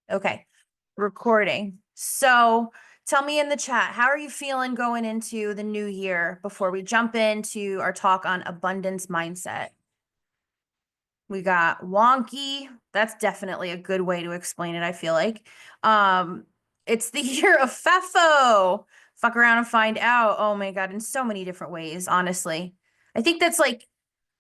Okay, recording. So tell me in the chat, how are you feeling going into the new year before we jump into our talk on abundance mindset? We got wonky. That's definitely a good way to explain it, I feel like. Um, it's the year of Fefo. Fuck around and find out. Oh my God, in so many different ways, honestly. I think that's like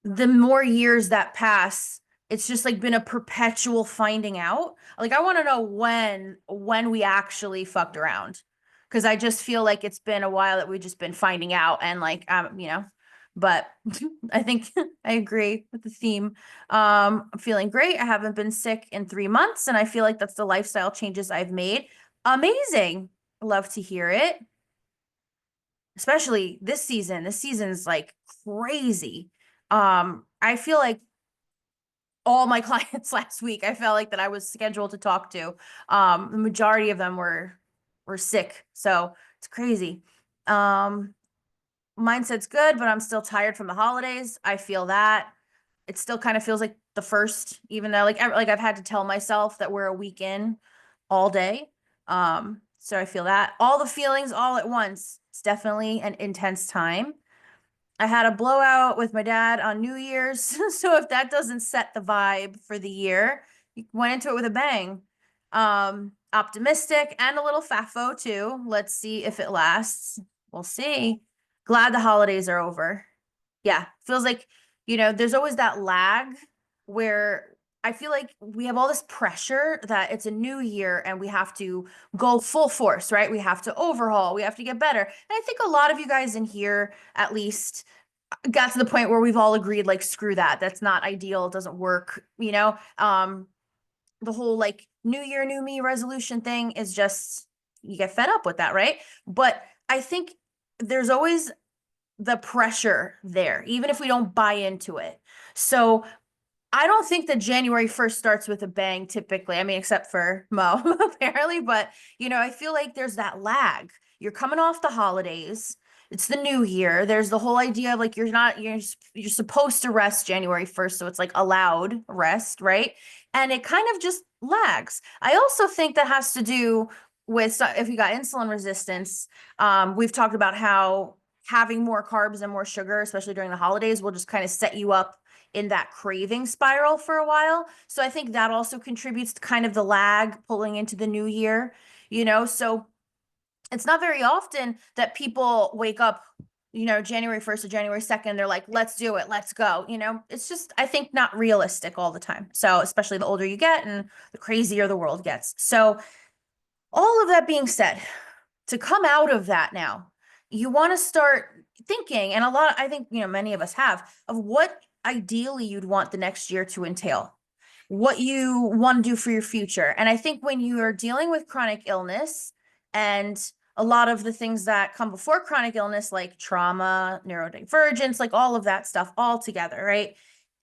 the more years that pass, it's just like been a perpetual finding out. Like I want to know when we actually fucked around. Because I just feel like it's been a while that we've just been finding out and like but I think I agree with the theme. I'm feeling great. I haven't been sick in 3 months, and I feel like that's the lifestyle changes I've made. Amazing. Love to hear it. Especially this season. This season's like crazy. I feel like all my clients last week, I felt like that I was scheduled to talk to. The majority of them were sick. So it's crazy. Um, Mindset's good, but I'm still tired from the holidays. I feel that. It still kind of feels like the first, even though like I've had to tell myself that we're a week in all day. So I feel that. All the feelings all at once. It's definitely an intense time. I had a blowout with my dad on New Year's. So if that doesn't set the vibe for the year, you went into it with a bang. Optimistic and a little fafo too. Let's see if it lasts. We'll see. Glad the holidays are over. Yeah, feels like, there's always that lag where I feel like we have all this pressure that it's a new year and we have to go full force, right? We have to overhaul, we have to get better. And I think a lot of you guys in here, at least, got to the point where we've all agreed, like, screw that. That's not ideal. It doesn't work, the whole like new year, new me resolution thing is just, you get fed up with that, right? But I think there's always the pressure there, even if we don't buy into it. So I don't think that January 1st starts with a bang typically. I mean, except for Mo, apparently. But, I feel like there's that lag. You're coming off the holidays. It's the new year. There's the whole idea of like you're supposed to rest January 1st, so it's like allowed rest, right? And it kind of just lags. I also think that has to do with if you got insulin resistance. We've talked about how having more carbs and more sugar, especially during the holidays, will just kind of set you up in that craving spiral for a while. So I think that also contributes to kind of the lag pulling into the new year, So it's not very often that people wake up, January 1st or January 2nd, they're like, let's do it, let's go. It's just, I think, not realistic all the time. So especially the older you get and the crazier the world gets. So all of that being said, to come out of that now, you want to start thinking, and I think, many of us have, of what ideally you'd want the next year to entail, what you want to do for your future. And I think when you are dealing with chronic illness and a lot of the things that come before chronic illness, like trauma, neurodivergence, like all of that stuff all together, right?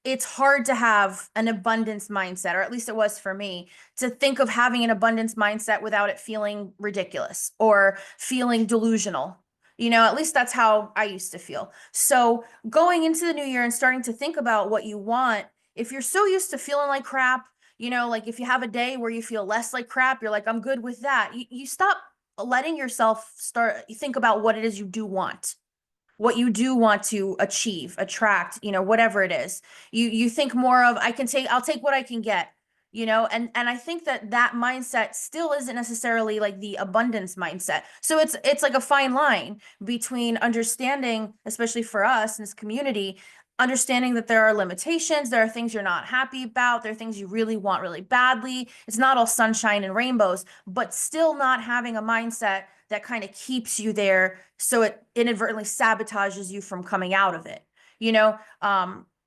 It's hard to have an abundance mindset, or at least it was for me, to think of having an abundance mindset without it feeling ridiculous or feeling delusional. At least that's how I used to feel. So going into the new year and starting to think about what you want, if you're so used to feeling like crap, like if you have a day where you feel less like crap, you're like, I'm good with that. You stop letting yourself think about what it is you do want, what you do want to achieve, attract, whatever it is. You think more of, I'll take what I can get, and I think that mindset still isn't necessarily like the abundance mindset. So it's like a fine line between understanding, especially for us in this community, understanding that there are limitations, there are things you're not happy about, there are things you really want really badly. It's not all sunshine and rainbows, but still not having a mindset that kind of keeps you there, so it inadvertently sabotages you from coming out of it.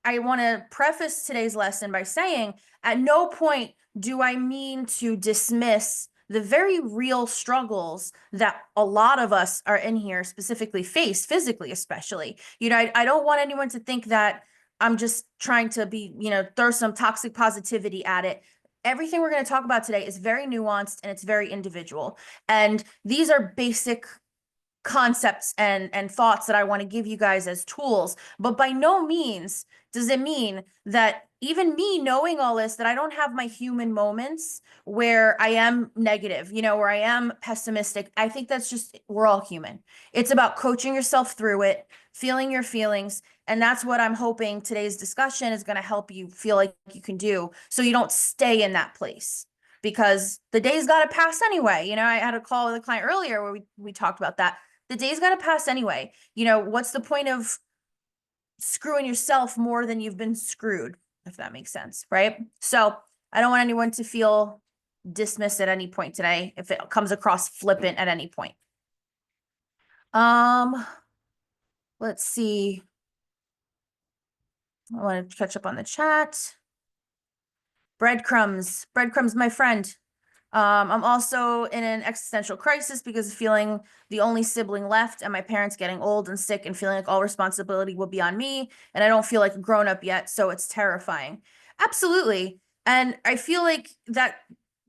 I want to preface today's lesson by saying at no point do I mean to dismiss the very real struggles that a lot of us are in here specifically face physically, especially. I don't want anyone to think that I'm just trying to be, throw some toxic positivity at it. Everything we're going to talk about today is very nuanced and it's very individual. And these are basic concepts and thoughts that I want to give you guys as tools, but by no means does it mean that even me knowing all this, that I don't have my human moments where I am negative, where I am pessimistic. I think that's just, we're all human. It's about coaching yourself through it, feeling your feelings. And that's what I'm hoping today's discussion is going to help you feel like you can do, so you don't stay in that place, because the day's got to pass anyway. I had a call with a client earlier where we talked about that. The day's got to pass anyway. What's the point of screwing yourself more than you've been screwed, if that makes sense, right? So I don't want anyone to feel dismissed at any point today if it comes across flippant at any point. Let's see. I want to catch up on the chat. Breadcrumbs, my friend. I'm also in an existential crisis because of feeling the only sibling left and my parents getting old and sick and feeling like all responsibility will be on me. And I don't feel like a grown up yet. So it's terrifying. Absolutely. And I feel like that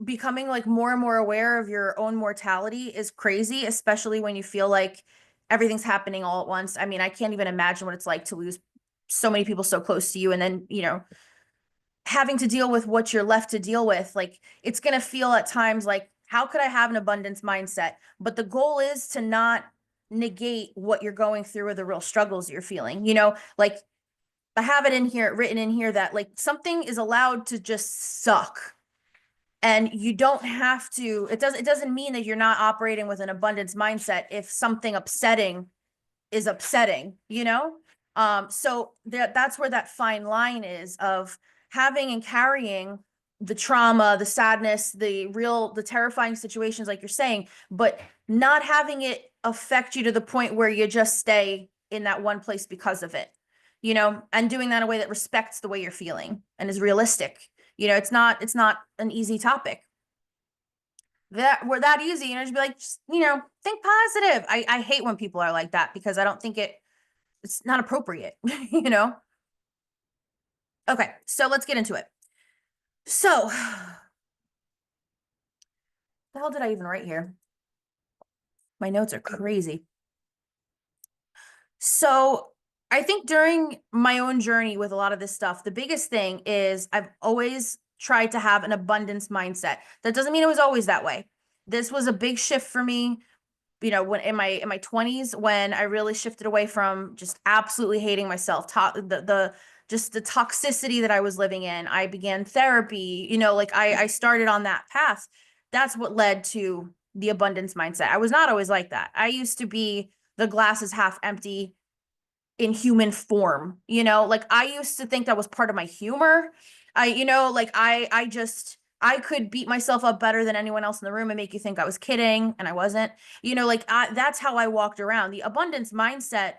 becoming like more and more aware of your own mortality is crazy, especially when you feel like everything's happening all at once. I mean, I can't even imagine what it's like to lose so many people so close to you. And then, having to deal with what you're left to deal with. Like, it's going to feel at times like, how could I have an abundance mindset? But the goal is to not negate what you're going through or the real struggles you're feeling. Like, I have it written in here that like something is allowed to just suck. And you don't have to, it doesn't mean that you're not operating with an abundance mindset if something upsetting is upsetting, so that's where that fine line is of having and carrying the trauma, the sadness, the terrifying situations, like you're saying, but not having it affect you to the point where you just stay in that one place because of it, and doing that in a way that respects the way you're feeling and is realistic. It's not an easy topic. That were that easy, just be like, just, think positive. I hate when people are like that because I don't think it's not appropriate, Okay, so let's get into it. So, the hell did I even write here? My notes are crazy. So, I think during my own journey with a lot of this stuff, the biggest thing is I've always tried to have an abundance mindset. That doesn't mean it was always that way. This was a big shift for me, when in my 20s, when I really shifted away from just absolutely hating myself, just the toxicity that I was living in. I began therapy, like I started on that path. That's what led to the abundance mindset. I was not always like that. I used to be the glass is half empty in human form, like I used to think that was part of my humor. Like I could beat myself up better than anyone else in the room and make you think I was kidding, and I wasn't. That's how I walked around. The abundance mindset,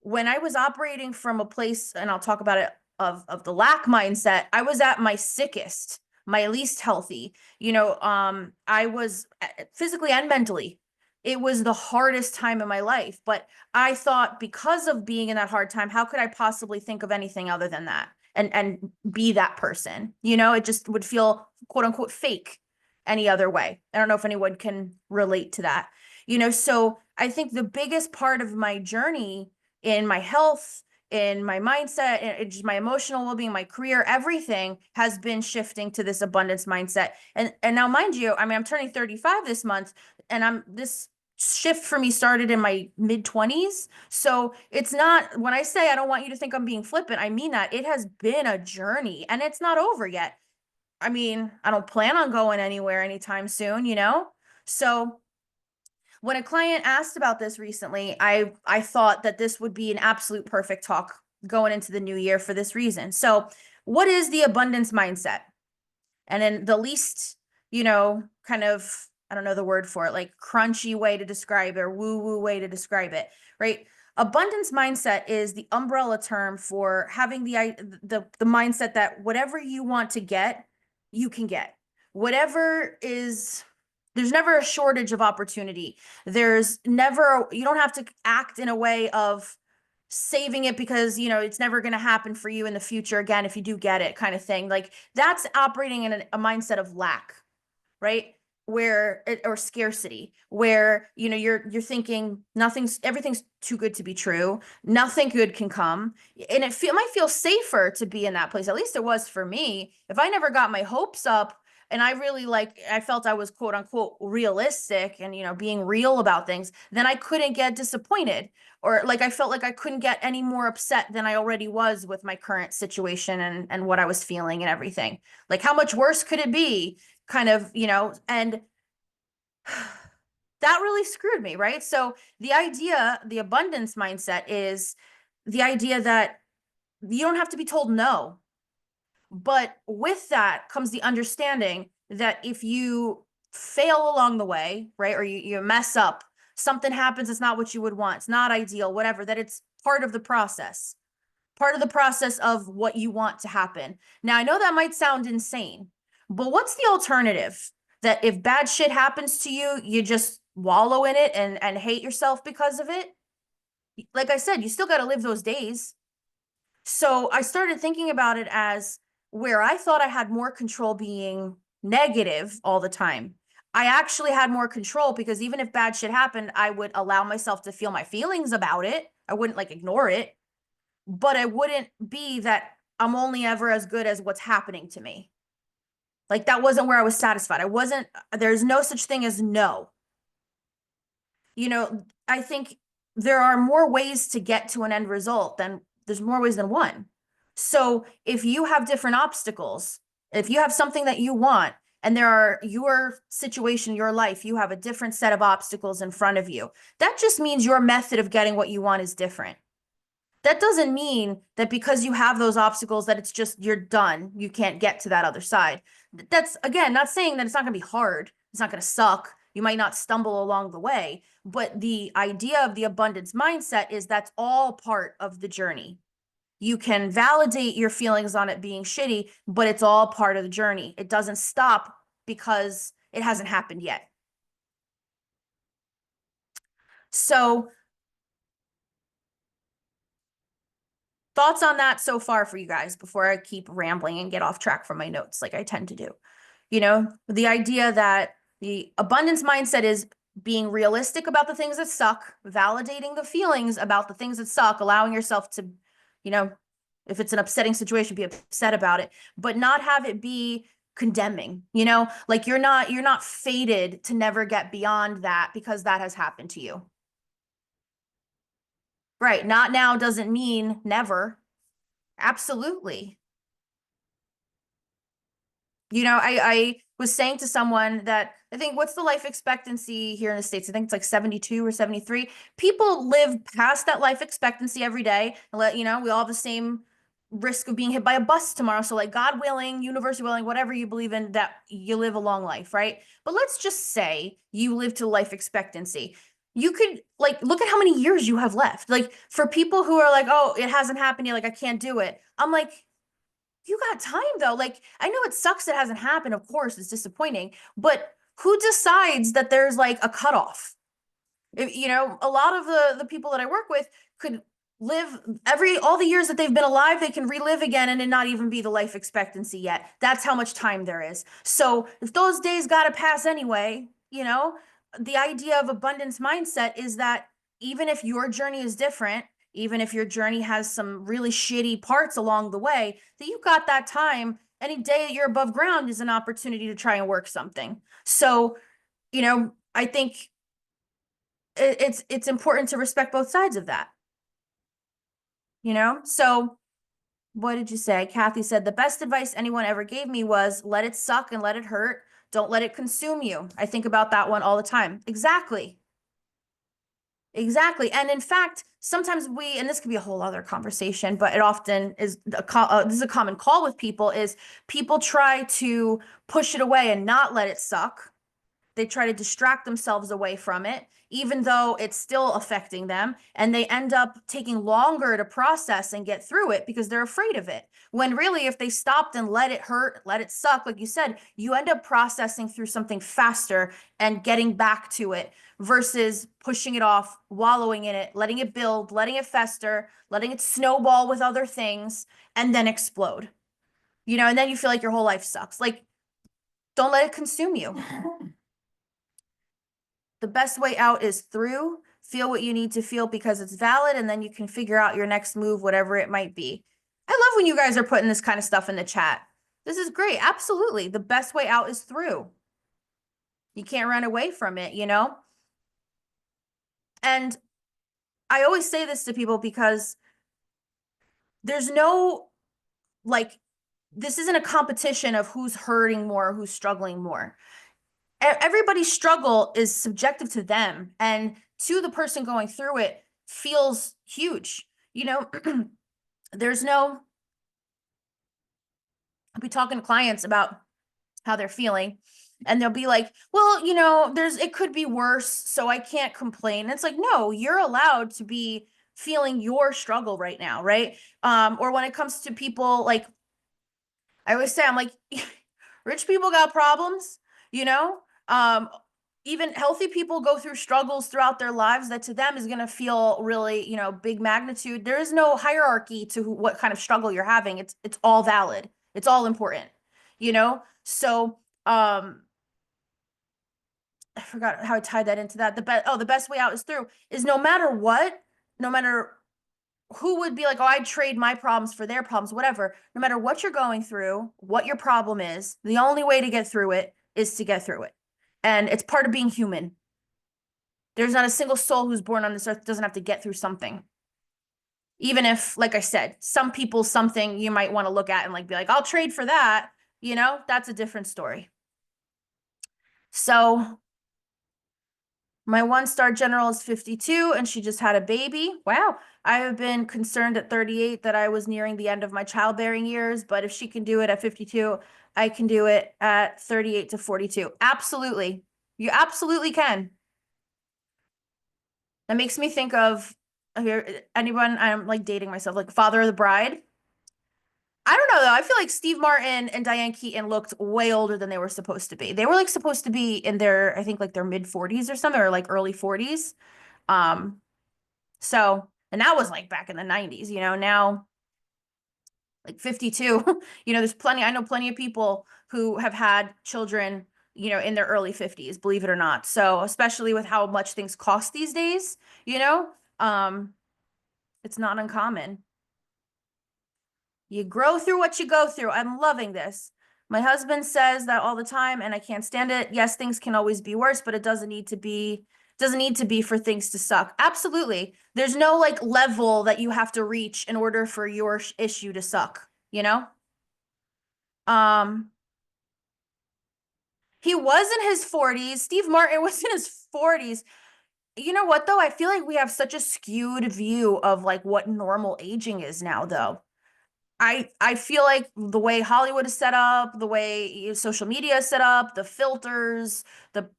when I was operating from a place, and I'll talk about it, of the lack mindset, I was at my sickest, my least healthy. I was physically and mentally. It was the hardest time in my life, but I thought, because of being in that hard time, how could I possibly think of anything other than that and be that person? It just would feel quote unquote fake any other way. I don't know if anyone can relate to that. So I think the biggest part of my journey in my health, in my mindset, and just my emotional well-being, my career, everything has been shifting to this abundance mindset. And now, mind you, I mean, I'm turning 35 this month, and this shift for me started in my mid-20s. So it's not, when I say I don't want you to think I'm being flippant, I mean that. It has been a journey and it's not over yet. I mean, I don't plan on going anywhere anytime soon, So when a client asked about this recently, I thought that this would be an absolute perfect talk going into the new year for this reason. So, what is the abundance mindset? And then the least, kind of, I don't know the word for it, like crunchy way to describe it or woo-woo way to describe it, right? Abundance mindset is the umbrella term for having the mindset that whatever you want to get, you can get. There's never a shortage of opportunity. You don't have to act in a way of saving it because, it's never going to happen for you in the future again if you do get it, kind of thing. Like, that's operating in a mindset of lack, right? where or scarcity, where you're thinking everything's too good to be true, nothing good can come, and might feel safer to be in that place. At least it was for me. If I never got my hopes up and I really I felt I was quote unquote realistic and being real about things, then I couldn't get disappointed, or I felt like I couldn't get any more upset than I already was with my current situation and what I was feeling and everything. Like, how much worse could it be? Kind of, and that really screwed me, right? So the abundance mindset is the idea that you don't have to be told no. But with that comes the understanding that if you fail along the way, right, or you mess up, something happens, it's not what you would want, it's not ideal, whatever, that it's part of the process of what you want to happen. Now, I know that might sound insane, but what's the alternative? That if bad shit happens to you, you just wallow in it and hate yourself because of it? Like I said, you still got to live those days. So I started thinking about it as where I thought I had more control being negative all the time. I actually had more control because even if bad shit happened, I would allow myself to feel my feelings about it. I wouldn't ignore it, but I wouldn't be that I'm only ever as good as what's happening to me. That wasn't where I was satisfied. There's no such thing as no. I think there are more ways to get to an end result than there's more ways than one. So if you have different obstacles, if you have something that you want and there are your situation, your life, you have a different set of obstacles in front of you, that just means your method of getting what you want is different. That doesn't mean that because you have those obstacles that it's just you're done. You can't get to that other side. That's, again, not saying that it's not going to be hard. It's not going to suck. You might not stumble along the way, but the idea of the abundance mindset is that's all part of the journey. You can validate your feelings on it being shitty, but it's all part of the journey. It doesn't stop because it hasn't happened yet. So, thoughts on that so far for you guys before I keep rambling and get off track from my notes like I tend to do. The idea that the abundance mindset is being realistic about the things that suck, validating the feelings about the things that suck, allowing yourself to, if it's an upsetting situation, be upset about it, but not have it be condemning, you're not fated to never get beyond that because that has happened to you. Right. Not now doesn't mean never. Absolutely. I was saying to someone that I think, what's the life expectancy here in the States? I think it's 72 or 73. People live past that life expectancy every day. And we all have the same risk of being hit by a bus tomorrow. So God willing, universe willing, whatever you believe in, that you live a long life, right? But let's just say you live to life expectancy. You could look at how many years you have left. For people who are oh, it hasn't happened yet, I can't do it. I'm you got time though. I know it sucks it hasn't happened. Of course, it's disappointing, but who decides that there's a cutoff? A lot of the people that I work with could live all the years that they've been alive, they can relive again and it not even be the life expectancy yet. That's how much time there is. So if those days got to pass anyway, the idea of abundance mindset is that even if your journey is different, even if your journey has some really shitty parts along the way, that you got that time. Any day that you're above ground is an opportunity to try and work something. So, I think it's important to respect both sides of that. So what did you say? Kathy said, the best advice anyone ever gave me was let it suck and let it hurt. Don't let it consume you. I think about that one all the time. Exactly. Exactly. And in fact, sometimes and this could be a whole other conversation, but it often is, this is a common call with people, is people try to push it away and not let it suck. They try to distract themselves away from it, even though it's still affecting them. And they end up taking longer to process and get through it because they're afraid of it. When really, if they stopped and let it hurt, let it suck, like you said, you end up processing through something faster and getting back to it versus pushing it off, wallowing in it, letting it build, letting it fester, letting it snowball with other things, and then explode. And then you feel like your whole life sucks. Don't let it consume you. The best way out is through. Feel what you need to feel because it's valid, and then you can figure out your next move, whatever it might be. I love when you guys are putting this kind of stuff in the chat. This is great. Absolutely. The best way out is through. You can't run away from it, you know? And I always say this to people because there's no, like, this isn't a competition of who's hurting more, who's struggling more. Everybody's struggle is subjective to them, and to the person going through it feels huge. You know, there's no, I'll be talking to clients about how they're feeling, and they'll be like, well, you know, it could be worse, so I can't complain. And it's like, no, you're allowed to be feeling your struggle right now, right? Or when it comes to people, like, I always say, I'm like, rich people got problems, you know? Even healthy people go through struggles throughout their lives that to them is going to feel really, you know, big magnitude. There is no hierarchy to what kind of struggle you're having. It's all valid. It's all important, you know? So, I forgot how I tied that into that. The best way out is through, is no matter what, no matter who would be like, oh, I'd trade my problems for their problems, whatever. No matter what you're going through, what your problem is, the only way to get through it is to get through it. And it's part of being human. There's not a single soul who's born on this earth that doesn't have to get through something. Even if, like I said, some people, something you might want to look at and like be like, I'll trade for that, you know, that's a different story. So my 1-star general is 52 and she just had a baby. Wow. I have been concerned at 38 that I was nearing the end of my childbearing years, but if she can do it at 52, I can do it at 38 to 42. Absolutely. You absolutely can. That makes me think of anyone, I'm like dating myself, like Father of the Bride. I don't know though. I feel like Steve Martin and Diane Keaton looked way older than they were supposed to be. They were like supposed to be in their, I think like their mid 40s or something, or like early 40s. Um, so, and that was like back in the 90s, you know, now like 52, you know, I know plenty of people who have had children, you know, in their early 50s, believe it or not. So, especially with how much things cost these days, you know, it's not uncommon. You grow through what you go through. I'm loving this. My husband says that all the time, and I can't stand it. Yes, things can always be worse, but it doesn't need to be for things to suck. Absolutely. There's no like level that you have to reach in order for your issue to suck, you know? Um, he was in his 40s. Steve Martin was in his 40s. You know what though? I feel like we have such a skewed view of like what normal aging is now though. I feel like the way Hollywood is set up, the way social media is set up, the filters, the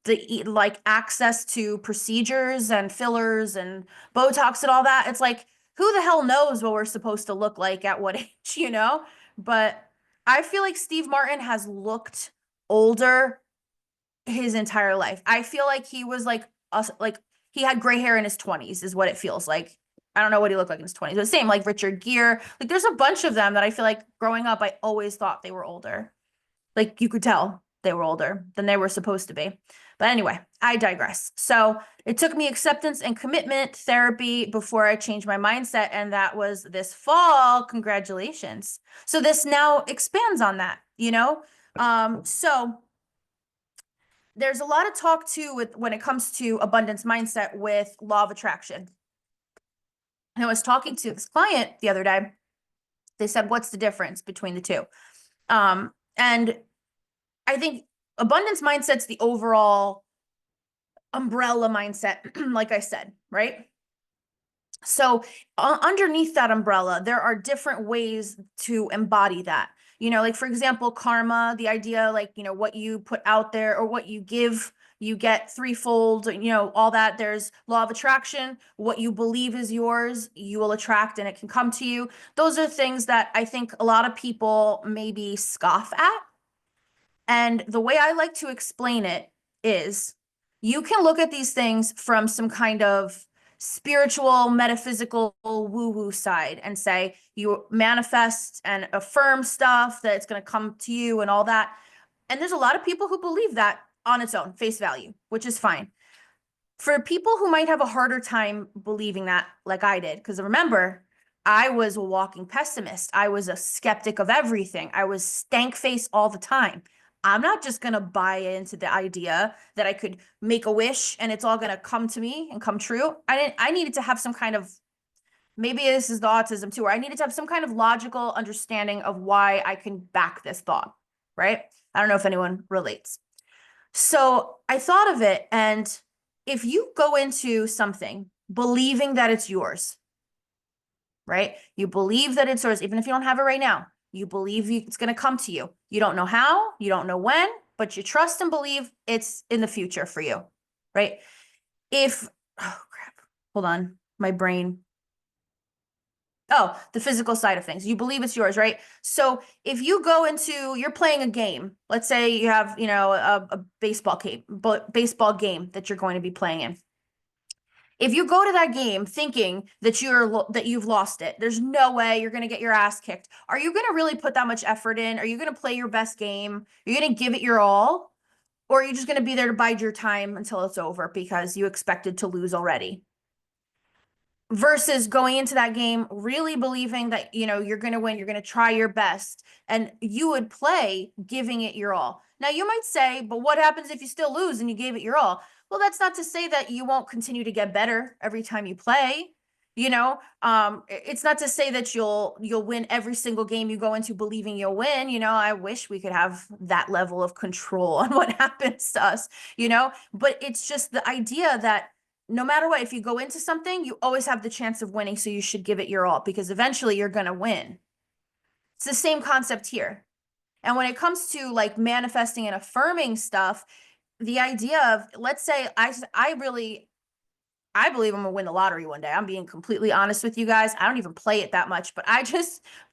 like access to procedures and fillers and Botox and all that, it's like who the hell knows what we're supposed to look like at what age, you know? But I feel like Steve Martin has looked older his entire life. I feel like he was like us, like he had gray hair in his 20s is what it feels like. I don't know what he looked like in his 20s, but same like Richard Gere. Like there's a bunch of them that I feel like growing up, I always thought they were older. Like you could tell they were older than they were supposed to be. But anyway, I digress. So it took me acceptance and commitment therapy before I changed my mindset. And that was this fall. Congratulations. So this now expands on that, you know? So there's a lot of talk too with when it comes to abundance mindset with law of attraction. And I was talking to this client the other day. They said, what's the difference between the two? And I think abundance mindset's the overall umbrella mindset, like I said, right? So underneath that umbrella, there are different ways to embody that. You know, like for example, karma, the idea like, you know, what you put out there or what you give, you get threefold, you know, all that. There's law of attraction, what you believe is yours, you will attract and it can come to you. Those are things that I think a lot of people maybe scoff at. And the way I like to explain it is you can look at these things from some kind of spiritual, metaphysical, woo-woo side and say you manifest and affirm stuff that it's going to come to you and all that. And there's a lot of people who believe that on its own, face value, which is fine. For people who might have a harder time believing that, like I did, because remember, I was a walking pessimist. I was a skeptic of everything. I was stank face all the time. I'm not just going to buy into the idea that I could make a wish and it's all going to come to me and come true. I needed to have some kind of, maybe this is the autism too, where I needed to have some kind of logical understanding of why I can back this thought, right? I don't know if anyone relates. So I thought of it, and if you go into something believing that it's yours, right? You believe that it's yours, even if you don't have it right now. You believe it's going to come to you. You don't know how, you don't know when, but you trust and believe it's in the future for you, right? If, oh crap, hold on, my brain. Oh, the physical side of things. You believe it's yours, right? So if you go into, you're playing a game. Let's say you have, a baseball game that you're going to be playing in. If you go to that game thinking that you've lost it, there's no way you're going to get your ass kicked. Are you going to really put that much effort in? Are you going to play your best game? Are you going to give it your all? Or are you just going to be there to bide your time until it's over because you expected to lose already? Versus going into that game really believing that you're going to win, you're going to try your best, and you would play giving it your all. Now you might say, but what happens if you still lose and you gave it your all? Well, that's not to say that you won't continue to get better every time you play. It's not to say that you'll win every single game you go into believing you'll win. I wish we could have that level of control on what happens to us, but it's just the idea that no matter what, if you go into something, you always have the chance of winning. So you should give it your all because eventually you're going to win. It's the same concept here. And when it comes to like manifesting and affirming stuff, the idea of, let's say I believe I'm going to win the lottery one day. I'm being completely honest with you guys. I don't even play it that much, but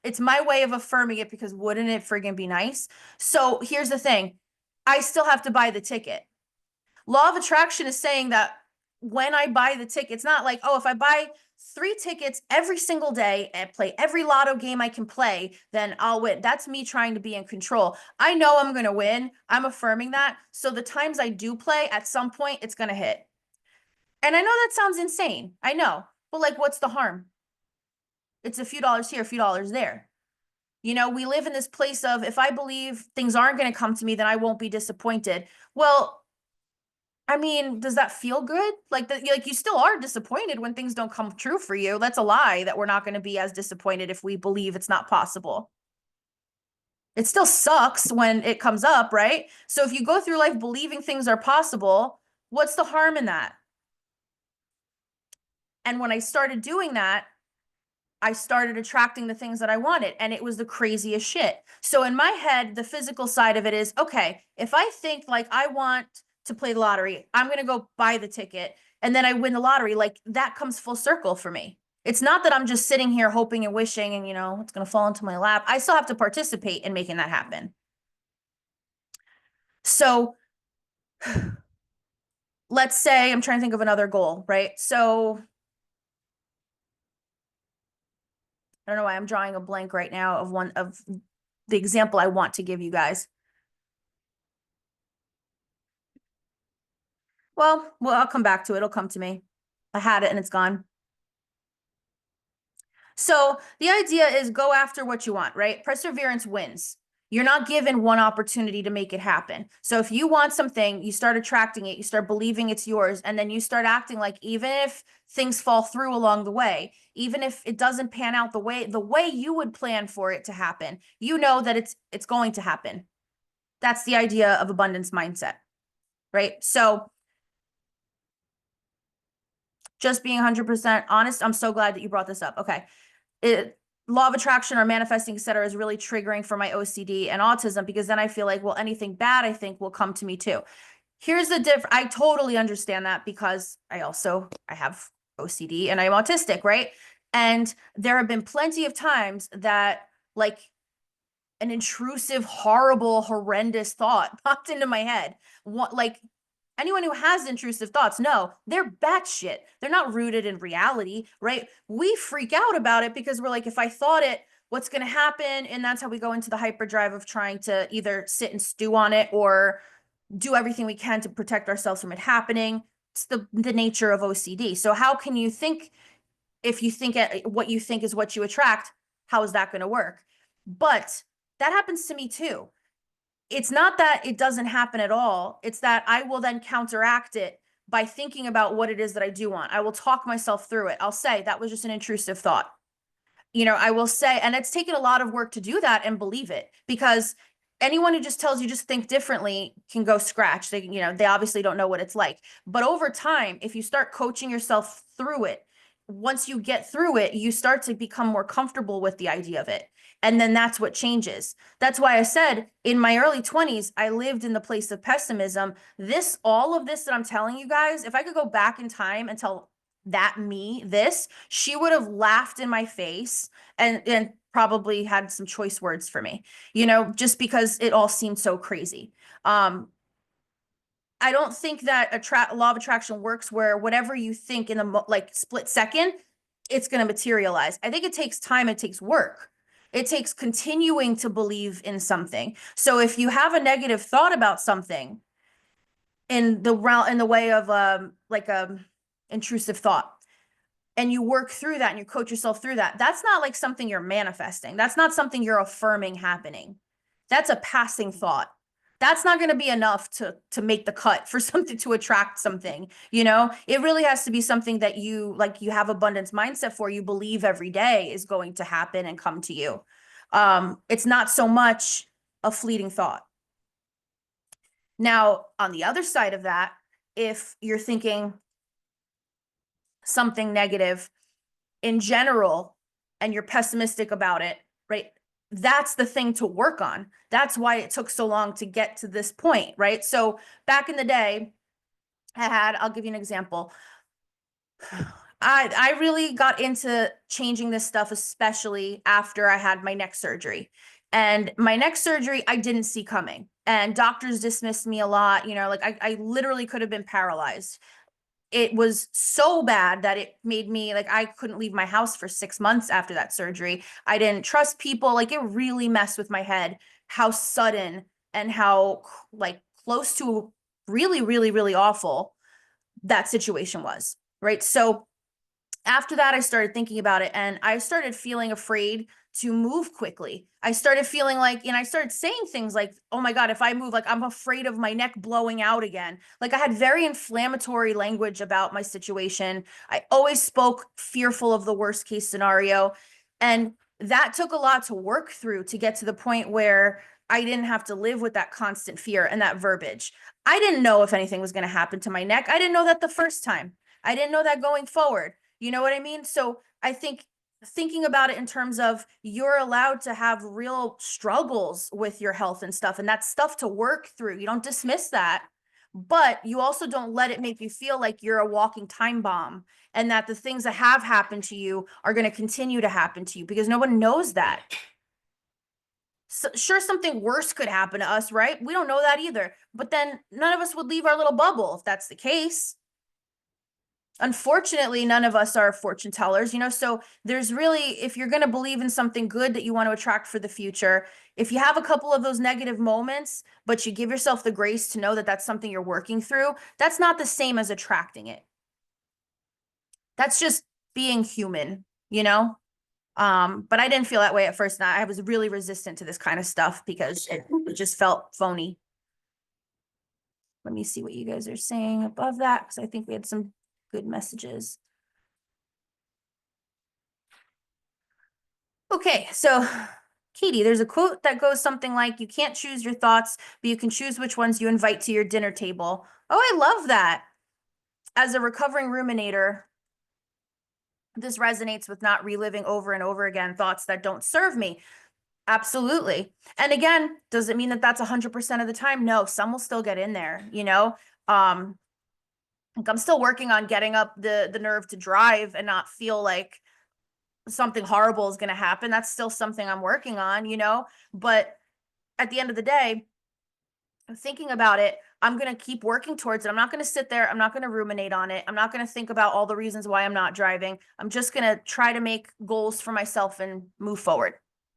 it's my way of affirming it because wouldn't it friggin' be nice? So here's the thing. I still have to buy the ticket. Law of attraction is saying that when I buy the ticket, it's not like, oh, if I buy 3 tickets every single day and play every lotto game I can play, then I'll win. That's me trying to be in control. I know I'm going to win. I'm affirming that. So the times I do play, at some point, it's going to hit. And I know that sounds insane. I know. But like, what's the harm? It's a few dollars here, a few dollars there. We live in this place of, if I believe things aren't going to come to me, then I won't be disappointed. Well, I mean, does that feel good? Like you still are disappointed when things don't come true for you. That's a lie that we're not going to be as disappointed if we believe it's not possible. It still sucks when it comes up, right? So if you go through life believing things are possible, what's the harm in that? And when I started doing that, I started attracting the things that I wanted, and it was the craziest shit. So in my head, the physical side of it is, okay, if I think like I want to play the lottery, I'm going to go buy the ticket and then I win the lottery. Like that comes full circle for me. It's not that I'm just sitting here hoping and wishing and, it's going to fall into my lap. I still have to participate in making that happen. So let's say I'm trying to think of another goal, right? So I don't know why I'm drawing a blank right now of one of the example I want to give you guys. Well, I'll come back to it. It'll come to me. I had it and it's gone. So the idea is go after what you want, right? Perseverance wins. You're not given one opportunity to make it happen. So if you want something, you start attracting it, you start believing it's yours, and then you start acting like even if things fall through along the way, even if it doesn't pan out the way you would plan for it to happen, you know that it's going to happen. That's the idea of abundance mindset, right? So just being 100% honest, I'm so glad that you brought this up. Okay. Law of attraction or manifesting, et cetera, is really triggering for my OCD and autism because then I feel like, well, anything bad I think will come to me too. Here's the difference. I totally understand that because I have OCD and I'm autistic, right? And there have been plenty of times that like an intrusive, horrible, horrendous thought popped into my head. What, like anyone who has intrusive thoughts, no, they're batshit. They're not rooted in reality, right? We freak out about it because we're like, if I thought it, what's going to happen? And that's how we go into the hyperdrive of trying to either sit and stew on it or do everything we can to protect ourselves from it happening. It's the nature of OCD. So how can you think, if you think what you think is what you attract, how is that going to work? But that happens to me too. It's not that it doesn't happen at all. It's that I will then counteract it by thinking about what it is that I do want. I will talk myself through it. I'll say that was just an intrusive thought. I will say, and it's taken a lot of work to do that and believe it, because anyone who just tells you just think differently can go scratch. They obviously don't know what it's like. But over time, if you start coaching yourself through it, once you get through it, you start to become more comfortable with the idea of it. And then that's what changes. That's why I said in my early 20s, I lived in the place of pessimism. All of this that I'm telling you guys, if I could go back in time and tell this, she would have laughed in my face and probably had some choice words for me, just because it all seemed so crazy. I don't think that law of attraction works where whatever you think in the split second, it's going to materialize. I think it takes time. It takes work. It takes continuing to believe in something. So if you have a negative thought about something in the way of intrusive thought, and you work through that and you coach yourself through that, that's not like something you're manifesting. That's not something you're affirming happening. That's a passing thought. That's not going to be enough to make the cut for something to attract something. It really has to be something that you have abundance mindset for, you believe every day is going to happen and come to you. It's not so much a fleeting thought. Now, on the other side of that, if you're thinking something negative in general and you're pessimistic about it, right? That's the thing to work on. That's why it took so long to get to this point, right? So back in the day, I'll give you an example. I really got into changing this stuff, especially after I had my neck surgery. And my neck surgery, I didn't see coming. And doctors dismissed me a lot. I literally could have been paralyzed. It was so bad that it made me I couldn't leave my house for 6 months after that surgery. I didn't trust people. It really messed with my head how sudden and how close to really, really, really awful that situation was. Right. So after that, I started thinking about it and I started feeling afraid to move quickly. I started feeling I started saying things like, oh my God, if I move, I'm afraid of my neck blowing out again. I had very inflammatory language about my situation. I always spoke fearful of the worst case scenario. And that took a lot to work through to get to the point where I didn't have to live with that constant fear and that verbiage. I didn't know if anything was going to happen to my neck. I didn't know that the first time. I didn't know that going forward. You know what I mean? So I think thinking about it in terms of you're allowed to have real struggles with your health and stuff, and that's stuff to work through. You don't dismiss that, but you also don't let it make you feel like you're a walking time bomb and that the things that have happened to you are going to continue to happen to you, because no one knows that. So, sure, something worse could happen to us, right? We don't know that either. But then none of us would leave our little bubble if that's the case. Unfortunately, none of us are fortune tellers, so there's really, if you're going to believe in something good that you want to attract for the future, if you have a couple of those negative moments, but you give yourself the grace to know that that's something you're working through, that's not the same as attracting it. That's just being human, but I didn't feel that way at first. And I was really resistant to this kind of stuff because it just felt phony. Let me see what you guys are saying above that, because I think we had some good messages. Okay, so Katie, there's a quote that goes something like, you can't choose your thoughts, but you can choose which ones you invite to your dinner table. Oh, I love that. As a recovering ruminator, this resonates with not reliving over and over again thoughts that don't serve me. Absolutely. And again, does it mean that that's 100% of the time? No, some will still get in there, I'm still working on getting up the nerve to drive and not feel like something horrible is going to happen. That's still something I'm working on, but at the end of the day, thinking about it, I'm going to keep working towards it. I'm not going to sit there. I'm not going to ruminate on it. I'm not going to think about all the reasons why I'm not driving. I'm just going to try to make goals for myself and move forward,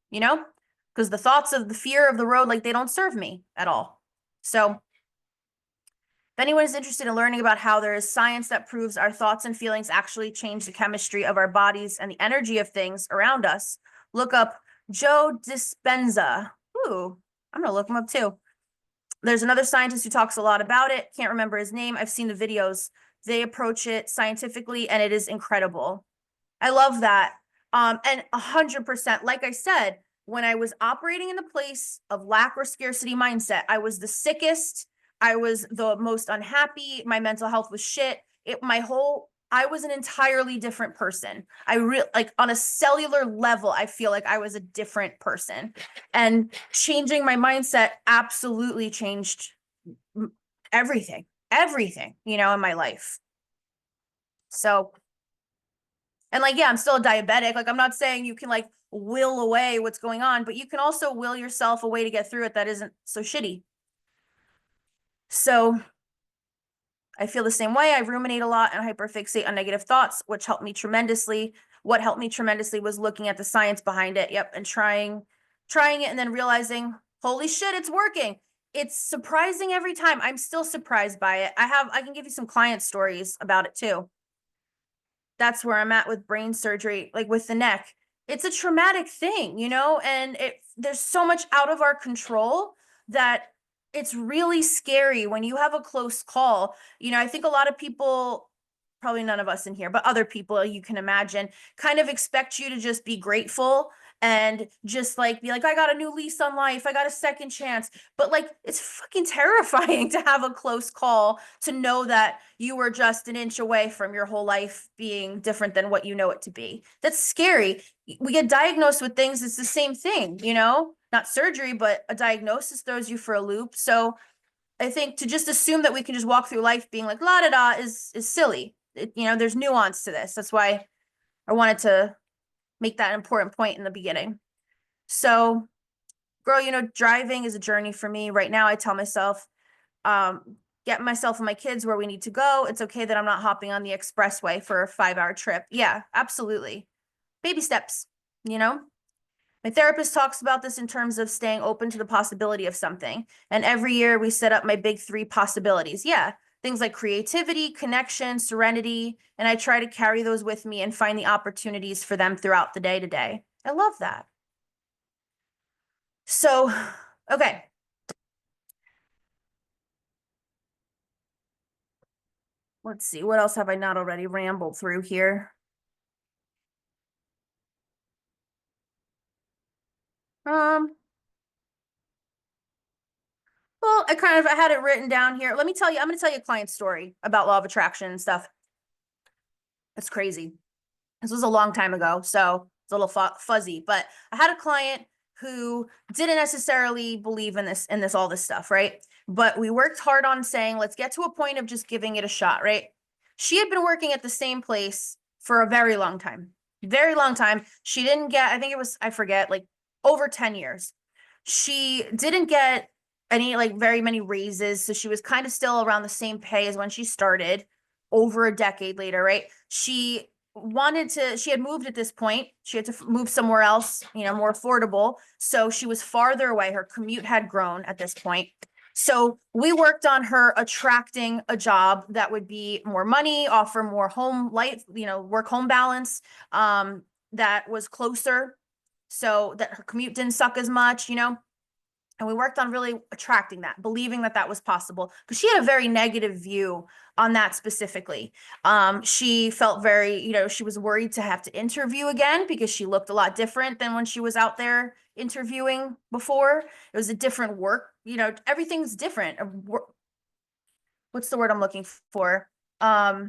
because the thoughts of the fear of the road, they don't serve me at all. So anyone is interested in learning about how there is science that proves our thoughts and feelings actually change the chemistry of our bodies and the energy of things around us, look up Joe Dispenza. Ooh, I'm gonna look him up too. There's another scientist who talks a lot about it. Can't remember his name. I've seen the videos. They approach it scientifically, and it is incredible. I love that. And 100%, like I said, when I was operating in the place of lack or scarcity mindset, I was the sickest. I was the most unhappy. My mental health was shit. I was an entirely different person. Like on a cellular level, I feel like I was a different person. And changing my mindset absolutely changed everything, in my life. So, and like, yeah, I'm still a diabetic. Like, I'm not saying you can like will away what's going on, but you can also will yourself a way to get through it that isn't so shitty. So I feel the same way. I ruminate a lot and hyperfixate on negative thoughts, which helped me tremendously. What helped me tremendously was looking at the science behind it. Yep. And trying it and then realizing, holy shit, it's working. It's surprising every time. I'm still surprised by it. I can give you some client stories about it too. That's where I'm at with brain surgery, like with the neck. It's a traumatic thing, and there's so much out of our control that it's really scary when you have a close call. I think a lot of people, probably none of us in here, but other people you can imagine, kind of expect you to just be grateful and just like be like, I got a new lease on life, I got a second chance. But like, it's fucking terrifying to have a close call, to know that you were just an inch away from your whole life being different than what you know it to be. That's scary. We get diagnosed with things, it's the same thing, not surgery, but a diagnosis throws you for a loop. So I think to just assume that we can just walk through life being like la da da is silly. There's nuance to this. That's why I wanted to make that important point in the beginning. So, girl, driving is a journey for me. Right now, I tell myself, get myself and my kids where we need to go. It's okay that I'm not hopping on the expressway for a 5-hour trip. Yeah, absolutely. Baby steps, My therapist talks about this in terms of staying open to the possibility of something. And every year we set up my big 3 possibilities. Yeah, things like creativity, connection, serenity. And I try to carry those with me and find the opportunities for them throughout the day to day. I love that. So, okay. Let's see. What else have I not already rambled through here? Um, well, I had it written down here. Let me tell you, I'm going to tell you a client story about law of attraction and stuff. It's crazy. This was a long time ago, so it's a little fuzzy, but I had a client who didn't necessarily believe in all this stuff, right? But we worked hard on saying, let's get to a point of just giving it a shot, right? She had been working at the same place for a very long time. Very long time. She didn't get, I think it was, I forget, like over 10 years. She didn't get any like very many raises, so she was kind of still around the same pay as when she started over a decade later, right? She had moved at this point. She had to move somewhere else, more affordable. So she was farther away. Her commute had grown at this point. So we worked on her attracting a job that would be more money, offer more home life, work home balance, that was closer so that her commute didn't suck as much, and we worked on really attracting that, believing that that was possible, because she had a very negative view on that specifically. She felt very, she was worried to have to interview again because she looked a lot different than when she was out there interviewing before. It was a different work, everything's different. What's the word I'm looking for? I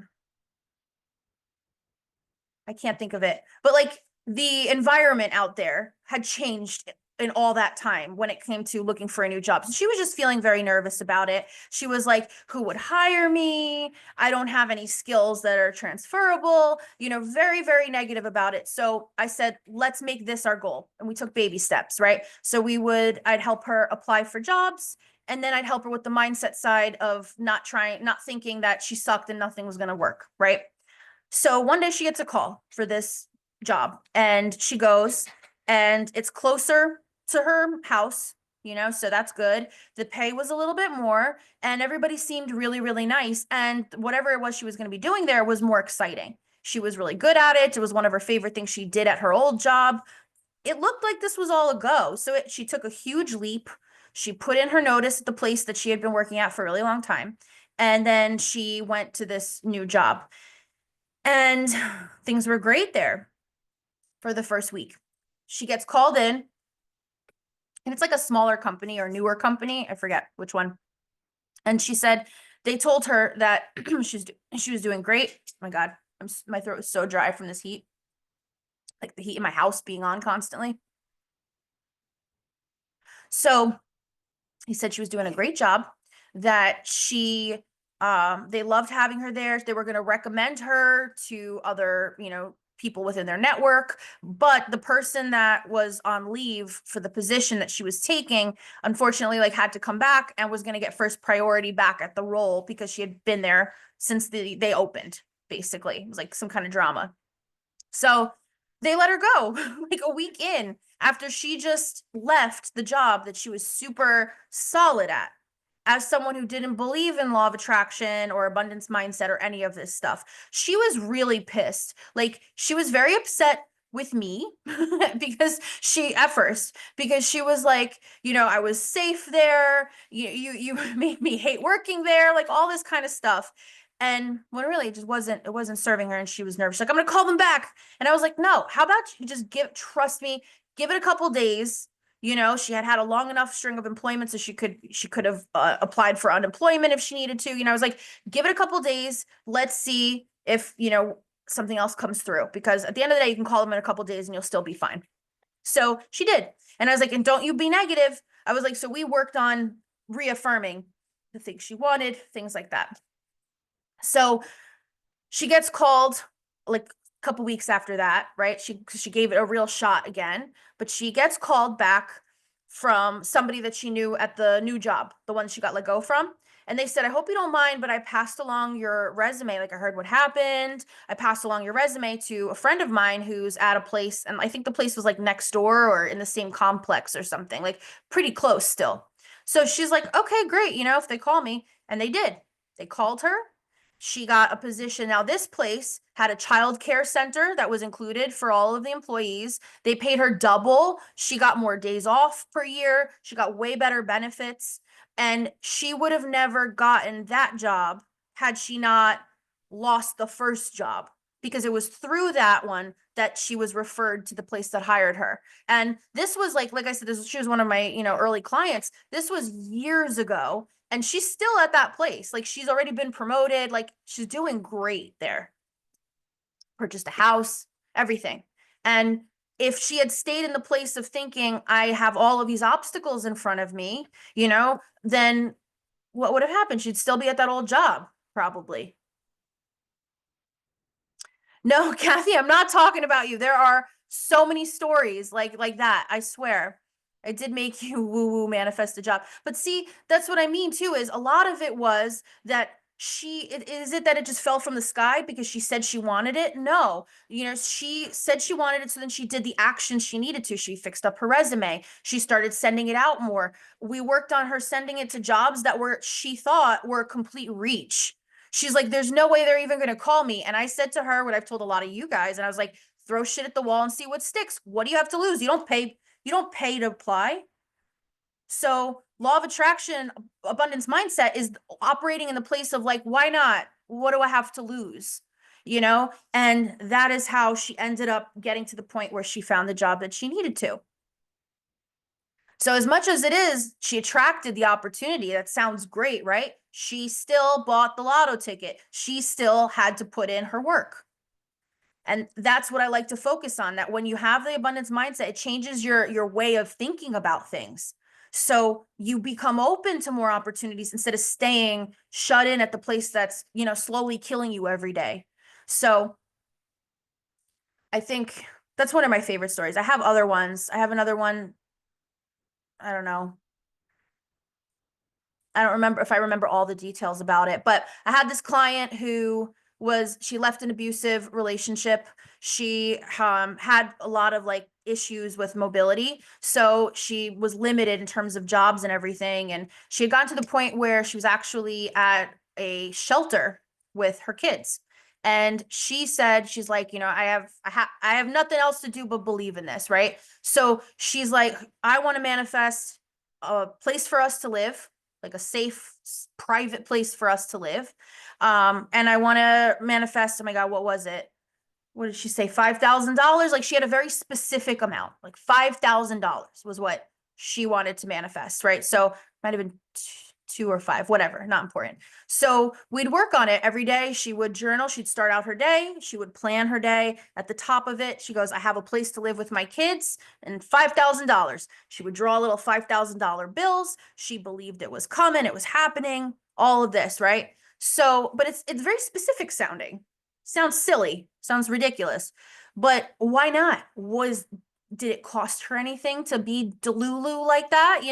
can't think of it, but like the environment out there had changed in all that time when it came to looking for a new job. So she was just feeling very nervous about it. She was like, who would hire me? I don't have any skills that are transferable, very, very negative about it. So I said, let's make this our goal. And we took baby steps, right? So I'd help her apply for jobs. And then I'd help her with the mindset side of not thinking that she sucked and nothing was going to work, right? So one day she gets a call for this job, and she goes, and it's closer to her house. so that's good. The pay was a little bit more, and everybody seemed really, really nice. And whatever it was she was going to be doing there was more exciting. She was really good at it. It was one of her favorite things she did at her old job. It looked like this was all a go. So she took a huge leap. She put in her notice at the place that she had been working at for a really long time. And then she went to this new job. And things were great there for the first week. She gets called in, and it's like a smaller company or newer company. I forget which one. And she said they told her that she was doing great. Oh my God, my throat is so dry from this heat, like the heat in my house being on constantly. So he said she was doing a great job, that they loved having her there. They were going to recommend her to other, people within their network. But the person that was on leave for the position that she was taking, unfortunately, had to come back and was going to get first priority back at the role because she had been there since they opened, basically. It was like some kind of drama. So they let her go like a week in, after she just left the job that she was super solid at, as someone who didn't believe in law of attraction or abundance mindset or any of this stuff. She was really pissed. Like, she was very upset with me because she was like, I was safe there. You made me hate working there, like all this kind of stuff. And when really it wasn't serving her, and she was nervous. She's like, I'm gonna call them back. And I was like, no, how about you just trust me, give it a couple days. She had a long enough string of employment, so she could have applied for unemployment if she needed to. I was like, give it a couple days. Let's see if, something else comes through, because at the end of the day, you can call them in a couple days and you'll still be fine. So she did. And I was like, and don't you be negative. I was like, so we worked on reaffirming the things she wanted, things like that. So she gets called like a couple weeks after that, right? She gave it a real shot again, but she gets called back from somebody that she knew at the new job, the one she got let go from. And they said, I hope you don't mind, but I passed along your resume. Like, I heard what happened. I passed along your resume to a friend of mine who's at a place. And I think the place was like next door or in the same complex or something, like pretty close still. So she's like, okay, great. If they call me. And they did. They called her. She got a position. Now, this place had a child care center that was included for all of the employees. They paid her double. She got more days off per year. She got way better benefits. And she would have never gotten that job had she not lost the first job, because it was through that one that she was referred to the place that hired her. And this was like I said, she was one of my, early clients. This was years ago. And she's still at that place. Like, she's already been promoted. Like, she's doing great there. Purchased a house, everything. And if she had stayed in the place of thinking, I have all of these obstacles in front of me, then what would have happened? She'd still be at that old job, probably. No, Kathy, I'm not talking about you. There are so many stories like that. I swear. I did make you woo-woo manifest a job. But see, that's what I mean too, is a lot of it was that is it that it just fell from the sky because she said she wanted it? No. She said she wanted it, so then she did the action she needed to. She fixed up her resume. She started sending it out more. We worked on her sending it to jobs that she thought were a complete reach. She's like, there's no way they're even going to call me. And I said to her what I've told a lot of you guys, and I was like, throw shit at the wall and see what sticks. What do you have to lose? You don't pay to apply. So law of attraction, abundance mindset is operating in the place of like, why not? What do I have to lose? And that is how she ended up getting to the point where she found the job that she needed to. So as much as it is, she attracted the opportunity. That sounds great, right? She still bought the lotto ticket. She still had to put in her work. And that's what I like to focus on, that when you have the abundance mindset, it changes your way of thinking about things. So you become open to more opportunities instead of staying shut in at the place that's, slowly killing you every day. So I think that's one of my favorite stories. I have other ones. I have another one. I don't know. I don't remember if I remember all the details about it, but I had this client who she left an abusive relationship. She had a lot of like issues with mobility. So she was limited in terms of jobs and everything. And she had gotten to the point where she was actually at a shelter with her kids. And she said, she's like, I have nothing else to do but believe in this, right? So she's like, I want to manifest a place for us to live, like a safe, private place for us to live. And I want to manifest, oh my God, what was it? What did she say? $5,000? Like she had a very specific amount, like $5,000 was what she wanted to manifest, right? So might have been two or five, whatever, not important. So we'd work on it every day. She would journal. She'd start out her day. She would plan her day. At the top of it, she goes, I have a place to live with my kids and $5,000. She would draw little $5,000 bills. She believed it was coming. It was happening. All of this, right? So, but it's very specific sounding. Sounds silly, sounds ridiculous, but why not? Did it cost her anything to be delulu like that,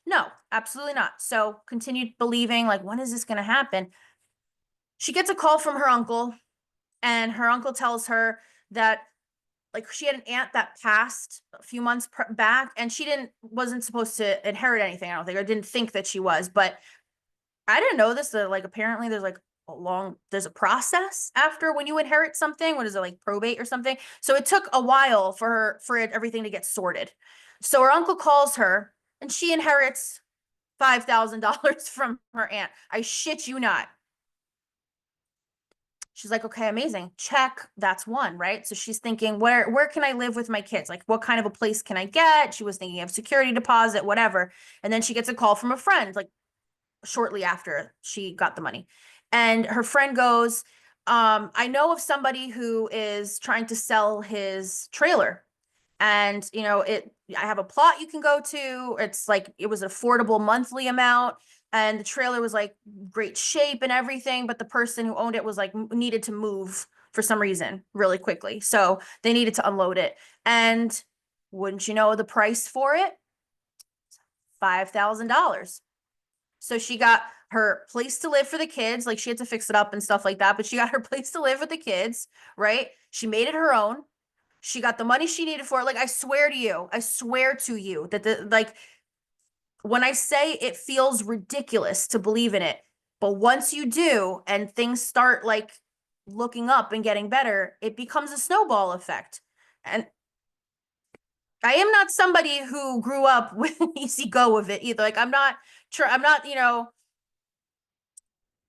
No, absolutely not. So continued believing, like, when is this going to happen? She gets a call from her uncle, and her uncle tells her that, like, she had an aunt that passed a few months back, and she wasn't supposed to inherit anything, I don't think, or didn't think that she was, but I didn't know this, that, like, apparently there's like there's a process after when you inherit something. What is it, like probate or something? So it took a while for everything to get sorted. So her uncle calls her and she inherits $5,000 from her aunt. I shit you not. She's like, okay, amazing. Check. That's one, right? So she's thinking, where can I live with my kids? Like, what kind of a place can I get? She was thinking of security deposit, whatever. And then she gets a call from a friend, like shortly after she got the money. And her friend goes, I know of somebody who is trying to sell his trailer. And, I have a plot you can go to. It's like, it was an affordable monthly amount. And the trailer was like great shape and everything. But the person who owned it was like, needed to move for some reason really quickly. So they needed to unload it. And wouldn't you know the price for it? $5,000. So she got her place to live for the kids. Like she had to fix it up and stuff like that, but she got her place to live with the kids, right? She made it her own. She got the money she needed for it. Like, I swear to you that like, when I say it feels ridiculous to believe in it, but once you do and things start like looking up and getting better, it becomes a snowball effect. And I am not somebody who grew up with an easy go of it either. Like, I'm not,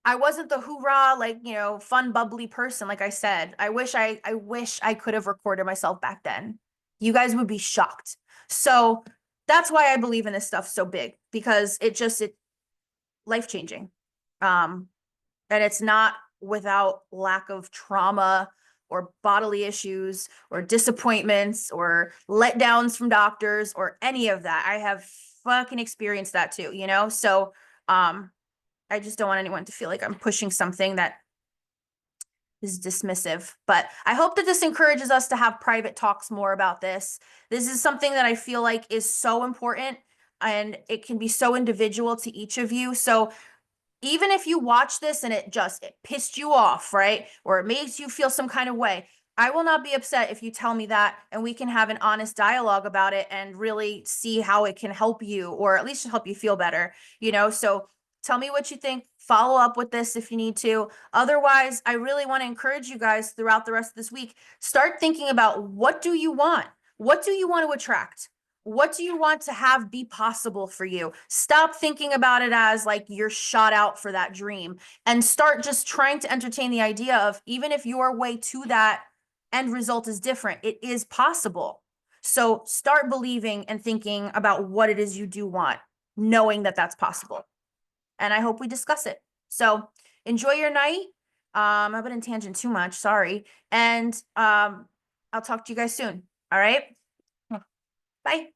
I wasn't the hoorah, like, fun, bubbly person. Like I said, I wish I could have recorded myself back then. You guys would be shocked. So that's why I believe in this stuff so big, because it life-changing. And it's not without lack of trauma or bodily issues or disappointments or letdowns from doctors or any of that. I have fucking experienced that too, So, I just don't want anyone to feel like I'm pushing something that is dismissive. But I hope that this encourages us to have private talks more about this. This is something that I feel like is so important, and it can be so individual to each of you. So even if you watch this and it pissed you off, right? Or it makes you feel some kind of way, I will not be upset if you tell me that, and we can have an honest dialogue about it and really see how it can help you, or at least help you feel better, So tell me what you think. Follow up with this if you need to. Otherwise, I really want to encourage you guys throughout the rest of this week, start thinking about, what do you want? What do you want to attract? What do you want to have be possible for you? Stop thinking about it as like you're shot out for that dream, and start just trying to entertain the idea of, even if your way to that end result is different, it is possible. So start believing and thinking about what it is you do want, knowing that that's possible. And I hope we discuss it. So enjoy your night. I've been in tangent too much, sorry. And I'll talk to you guys soon. All right. Bye.